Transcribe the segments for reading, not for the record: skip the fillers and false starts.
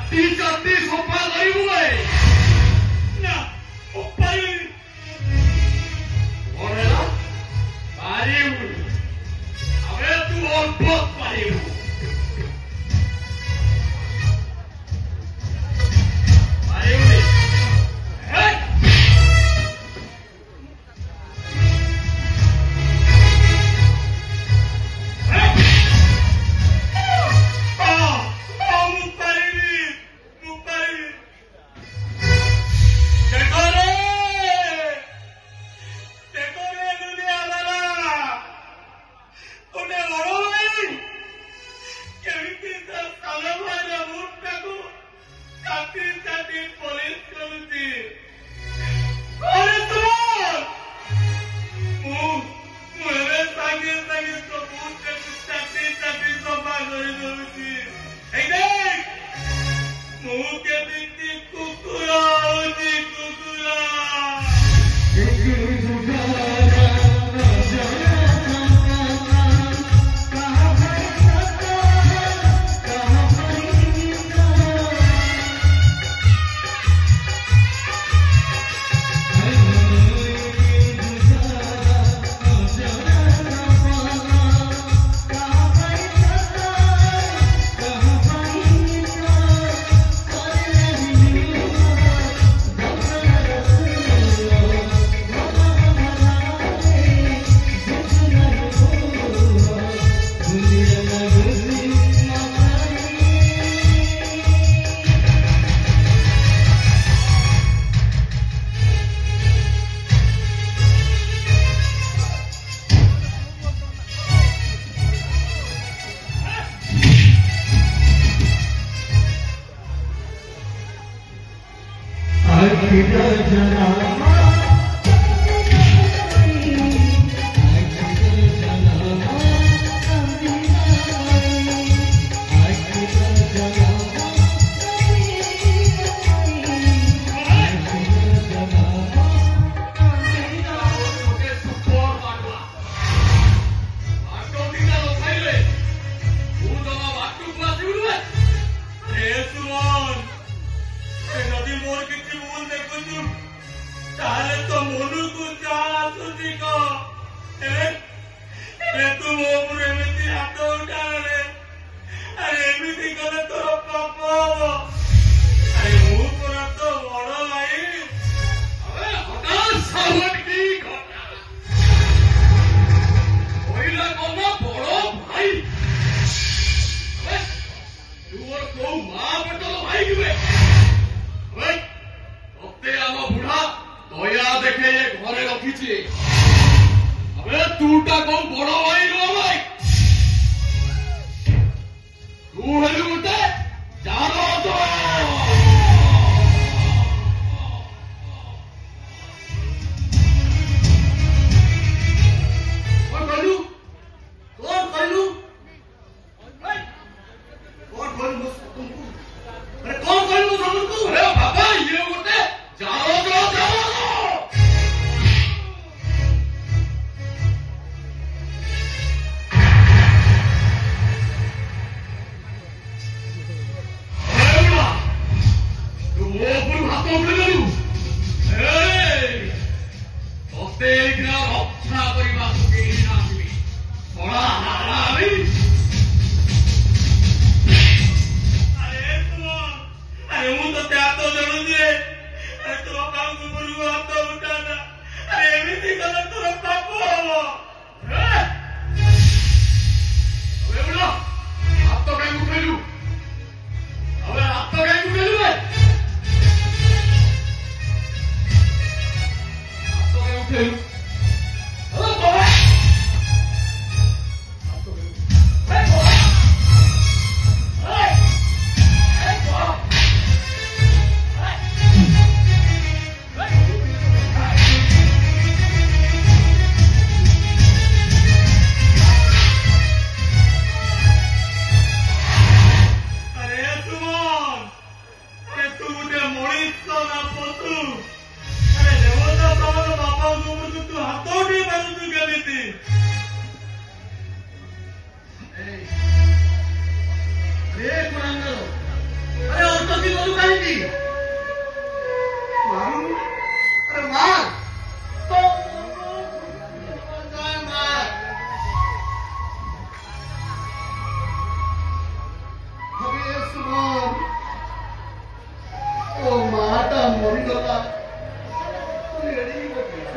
ଚାଟି ସଫା କରିବୁ ନା ପାରିବି କଣ ହେଲା ପାରିବୁନି ଆବେ ତୁ ଅଳ୍ପ ପାରିବୁ ପାରିବୁନି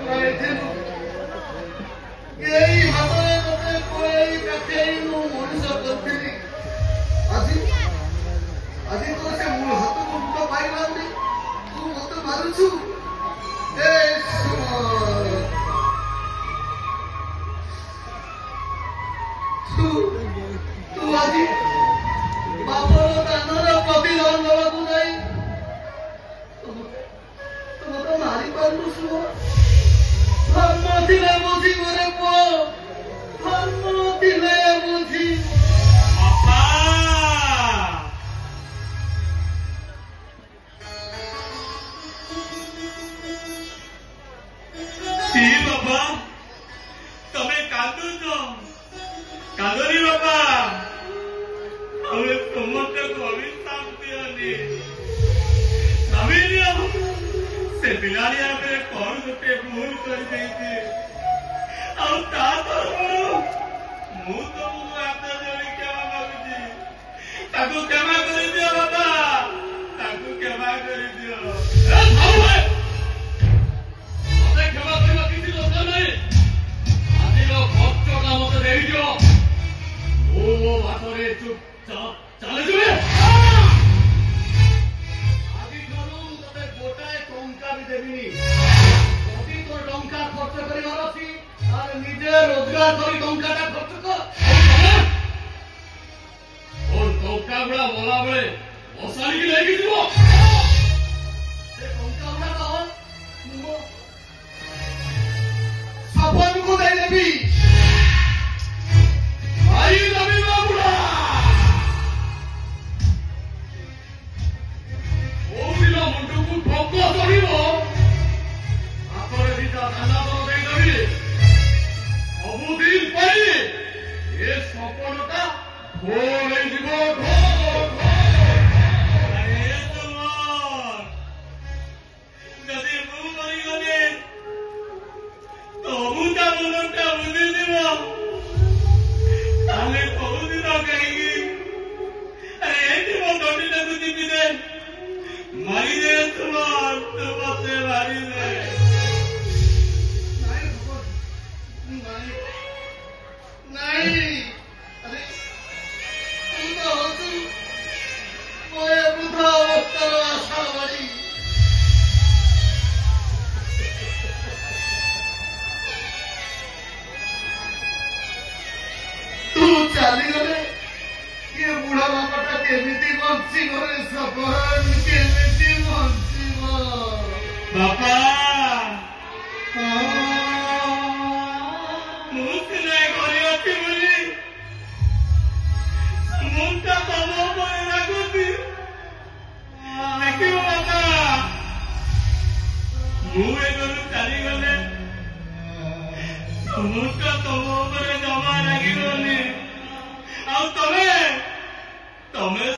ରହିଥିଲୁ ଏଇ ହାତରେ ତତେ କୋଳେଇ କାଖେଇ ମୁଁ ମଣିଷ କରିଥିଲି ଆଜି ଆଜି ତୋର ସେ ମୋ ହାତକୁ ମୁଣ୍ଡ ପାଇଲାନି ତୁ ମତେ ମାରୁଛୁ ଏ ତୁ ଆଜି ବାପର ଦାନର ପ୍ରତିଦାନ ଦେବାକୁ ଯାଇ ତୁ ମତେ ମାରିପାରୁନୁ ଶୁଭ ଧର୍ମ ଥିଲେ ବୁଝି ଘରେ ପୁଅ ଧର୍ମ ଥିଲେ ବୁଝି ବାପା কি বাবা তুমি কাঁদুছ কাঁদনি বাবা আমি তোমাকে অভিশাপ দিওনি ভাবিনিও সে পিলানি আমি কଣ ଗୋଟେ ଭୁଲ କରିଦେଇଛି ଆଉ ତା ତରଫରୁ ମୁଁ ତମକୁ ହାତ ଯୋଡ଼ି କ୍ଷମା ମାଗୁଛି ତାକୁ କ୍ଷମା କରିଦିଅ ବାବା ତାକୁ କ୍ଷମା କରିଦିଅ ଏ ଭାଇ ମତେ କ୍ଷମା କରିବା କିଛି ଦରକାର ନାହିଁ ଆଜିର ଖର୍ଚ୍ଚଟା ମତେ ଦେଇଦିଅ ମୁଁ ମୋ ବାଟରେ ଚୁପଚାପ ଚାଲିଯିବି ଆଜିଠାରୁ ମୁଁ ତତେ ଗୋଟାଏ ଟଙ୍କା ବି ଦେବିନି ଯଦି ତୋର ଟଙ୍କା ଖର୍ଚ୍ଚ କରିବାର ଅଛି ତାହେଲେ ନିଜେ ରୋଜଗାର କରି ଟଙ୍କାଟା ଖର୍ଚ୍ଚ କର ଆଉ ଟଙ୍କା ଗୁଡା ଗଲାବେଳେ ବସାଣିକି ନେଇକି ଯିବ ସେ ଟଙ୍କା ଗୁଡାକ ମୁଁ ସପନକୁ ଦେଇଦେବି ଭାଇ ଦେବି ବାବୁଡ଼ା କୋଉଦିନ ମୁଣ୍ଡକୁ ଠକ ଚଢିବ ହାତରେ ଦିଟା ଧାନ ଦେଇଦେବି ସବୁଦିନ ପାଇଁ ଏ ସପନଟା ଢୋଲ ହେଇଯିବ ଆରେ ତୁମର ଯଦି ମୁଁ ମରିଗଲେ ତମୁ ତା ମନଟା ବୁଝିଯିବ ତାହେଲେ କୋଉଦିନ କାହିଁକି ଆରେ ଏଠି ମୋ ଦଣ୍ଡିଟାକୁ ଯିବି ଦେ ମାରିଦେ ତୁମର ତୁ ମତେ ମାରିଦେ ନାଇଁ ନାଇଁ ନାଇଁ ଆରେ ତୁ ତ ହଉଛୁ ମୋ ଏ ବୃଦ୍ଧ ଅବସ୍ଥାର ଆଶା ବାଡ଼ି ତୁ ଚାଲିଗଲେ ଏ ବୁଢା ବାପାଟା କେମିତି ବଞ୍ଚିବ ରେ ସପନ